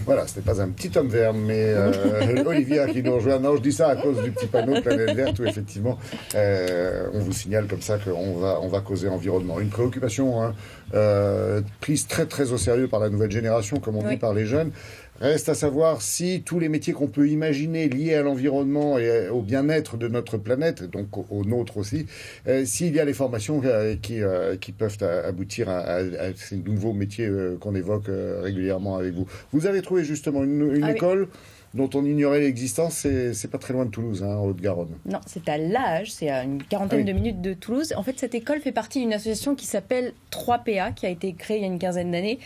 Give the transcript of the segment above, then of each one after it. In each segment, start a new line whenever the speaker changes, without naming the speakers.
Voilà, ce n'est pas un petit homme vert, mais Olivia qui nous rejoint. Non, je dis ça à cause du petit panneau Planète Verte où effectivement on vous signale comme ça qu'on va causer environnement. Une préoccupation prise très très au sérieux par la nouvelle génération, comme on dit, par les jeunes. Reste à savoir si tous les métiers qu'on peut imaginer liés à l'environnement et au bien-être de notre planète, donc au nôtre aussi, s'il y a les formations qui peuvent aboutir à ces nouveaux métiers qu'on évoque régulièrement avec vous. Vous avez trouvé justement une école dont on ignorait l'existence, c'est pas très loin de Toulouse, en Haute-Garonne.
Non, c'est à Lage, c'est à une quarantaine de minutes de Toulouse. En fait, cette école fait partie d'une association qui s'appelle 3PA, qui a été créée il y a une quinzaine d'années.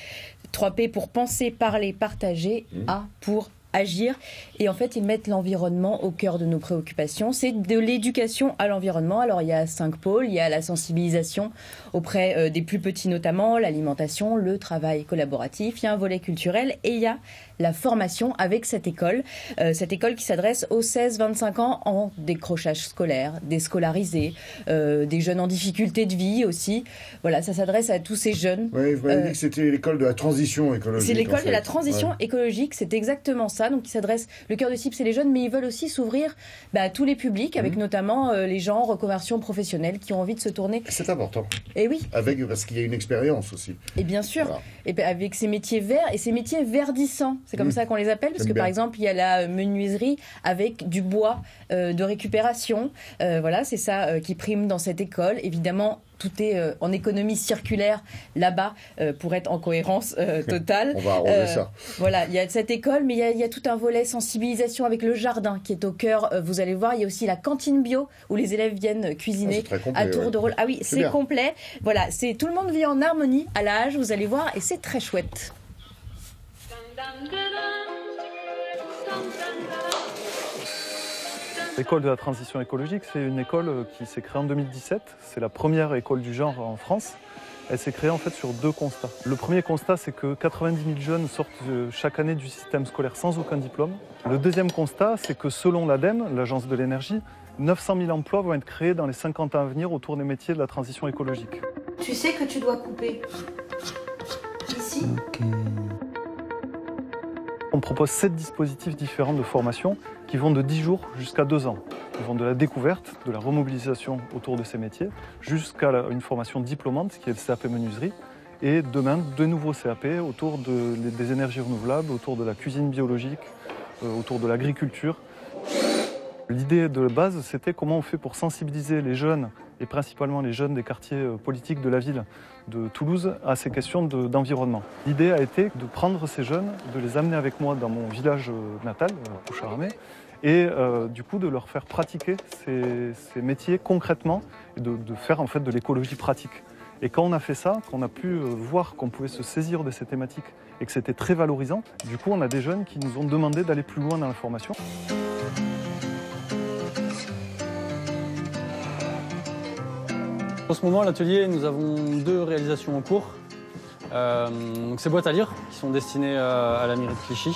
3P pour penser, parler, partager, A pour agir. Et en fait, ils mettent l'environnement au cœur de nos préoccupations. C'est de l'éducation à l'environnement. Alors, il y a 5 pôles. Il y a la sensibilisation auprès des plus petits notamment, l'alimentation, le travail collaboratif. Il y a un volet culturel et il y a la formation avec cette école qui s'adresse aux 16-25 ans en décrochage scolaire, déscolarisés, des jeunes en difficulté de vie aussi. Voilà, ça s'adresse à tous ces jeunes.
Oui, vous m'avez dit que c'était l'école de la transition écologique.
C'est l'école de la transition écologique, c'est exactement ça. Donc, le cœur de cible, c'est les jeunes, mais ils veulent aussi s'ouvrir à tous les publics, avec notamment les gens en reconversion professionnelle qui ont envie de se tourner.
C'est important.
Et oui.
Parce qu'il y a une expérience aussi.
Et bien sûr.
Voilà.
Et avec ces métiers verts et ces métiers verdissants. C'est comme ça qu'on les appelle, parce que par exemple, il y a la menuiserie avec du bois de récupération. Voilà, c'est ça qui prime dans cette école. Évidemment, tout est en économie circulaire là-bas pour être en cohérence totale.
On va arranger ça.
Voilà, il y a cette école, mais il y a tout un volet sensibilisation avec le jardin qui est au cœur. Vous allez voir, il y a aussi la cantine bio où les élèves viennent cuisiner à tour de rôle. Ah oui, c'est complet. Voilà, tout le monde vit en harmonie à l'âge, vous allez voir, et c'est très chouette.
L'école de la transition écologique, c'est une école qui s'est créée en 2017. C'est la première école du genre en France. Elle s'est créée en fait sur 2 constats. Le premier constat, c'est que 90 000 jeunes sortent chaque année du système scolaire sans aucun diplôme. Le deuxième constat, c'est que selon l'ADEME, l'Agence de l'énergie, 900 000 emplois vont être créés dans les 50 ans à venir autour des métiers de la transition écologique.
Tu sais que tu dois couper. Ici.
Okay. On propose 7 dispositifs différents de formation qui vont de 10 jours jusqu'à 2 ans. Ils vont de la découverte, de la remobilisation autour de ces métiers, jusqu'à une formation diplômante qui est le CAP menuiserie. Et demain, 2 nouveaux CAP autour des énergies renouvelables, autour de la cuisine biologique, autour de l'agriculture. L'idée de base, c'était comment on fait pour sensibiliser les jeunes, et principalement les jeunes des quartiers politiques de la ville de Toulouse, à ces questions d'environnement. L'idée a été de prendre ces jeunes, de les amener avec moi dans mon village natal, au Charamais, et du coup de leur faire pratiquer ces métiers concrètement, et de faire en fait de l'écologie pratique. Et quand on a fait ça, qu'on a pu voir qu'on pouvait se saisir de ces thématiques et que c'était très valorisant, du coup on a des jeunes qui nous ont demandé d'aller plus loin dans la formation.
En ce moment, à l'atelier, nous avons 2 réalisations en cours. Donc ces boîtes à lire qui sont destinées à la mairie de Clichy.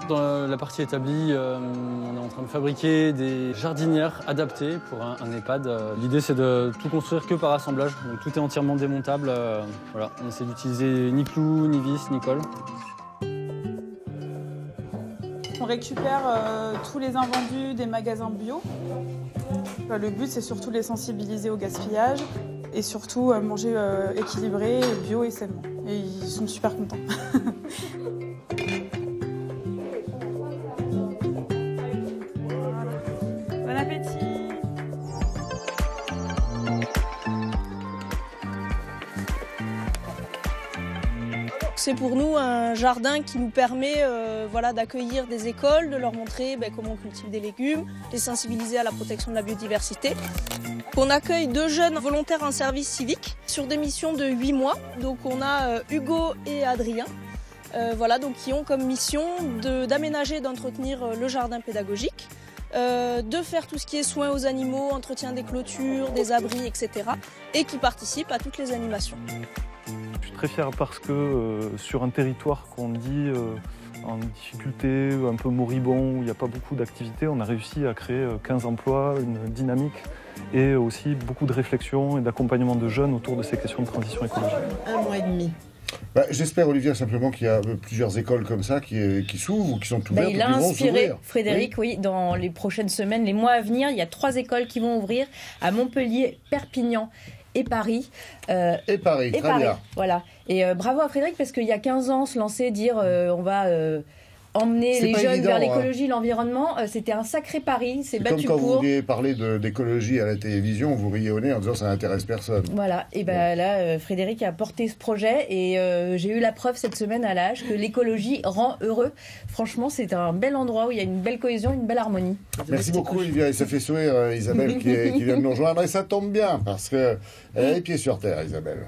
Dans la partie établie, on est en train de fabriquer des jardinières adaptées pour un EHPAD. L'idée, c'est de tout construire que par assemblage. Donc tout est entièrement démontable. Voilà. On essaie d'utiliser ni clous, ni vis, ni colle.
On récupère tous les invendus des magasins bio. Le but, c'est surtout de les sensibiliser au gaspillage et surtout manger équilibré, bio et sainement. Et ils sont super contents. Bon appétit!
C'est pour nous un jardin qui nous permet d'accueillir des écoles, de leur montrer comment on cultive des légumes, les sensibiliser à la protection de la biodiversité. On accueille 2 jeunes volontaires en service civique sur des missions de 8 mois. Donc on a Hugo et Adrien, qui ont comme mission d'aménager et d'entretenir le jardin pédagogique, de faire tout ce qui est soins aux animaux, entretien des clôtures, des abris, etc. et qui participent à toutes les animations.
Je suis très fier parce que sur un territoire qu'on dit en difficulté, un peu moribond, où il n'y a pas beaucoup d'activités, on a réussi à créer 15 emplois, une dynamique et aussi beaucoup de réflexion et d'accompagnement de jeunes autour de ces questions de transition écologique.
1 mois et demi.
J'espère, Olivier, simplement qu'il y a plusieurs écoles comme ça qui s'ouvrent ou qui sont ouvertes.
Il a inspiré Frédéric, oui, dans les prochaines semaines, les mois à venir. Il y a 3 écoles qui vont ouvrir à Montpellier, Perpignan et Paris.
Et Paris, très bien.
Voilà. Et bravo à Frédéric, parce qu'il y a 15 ans, se lancer, dire on va emmener les jeunes vers l'écologie, l'environnement, c'était un sacré pari. C'est battu
comme quand
pour.
vous vouliez parler d'écologie à la télévision, vous riez au nez en disant ça n'intéresse personne.
Voilà, et là, Frédéric a porté ce projet et j'ai eu la preuve cette semaine à l'âge que l'écologie rend heureux. Franchement, c'est un bel endroit où il y a une belle cohésion, une belle harmonie.
Merci beaucoup, Olivia, et ça fait sourire Isabelle qui vient de nous rejoindre, et ça tombe bien parce qu'elle a les pieds sur terre, Isabelle.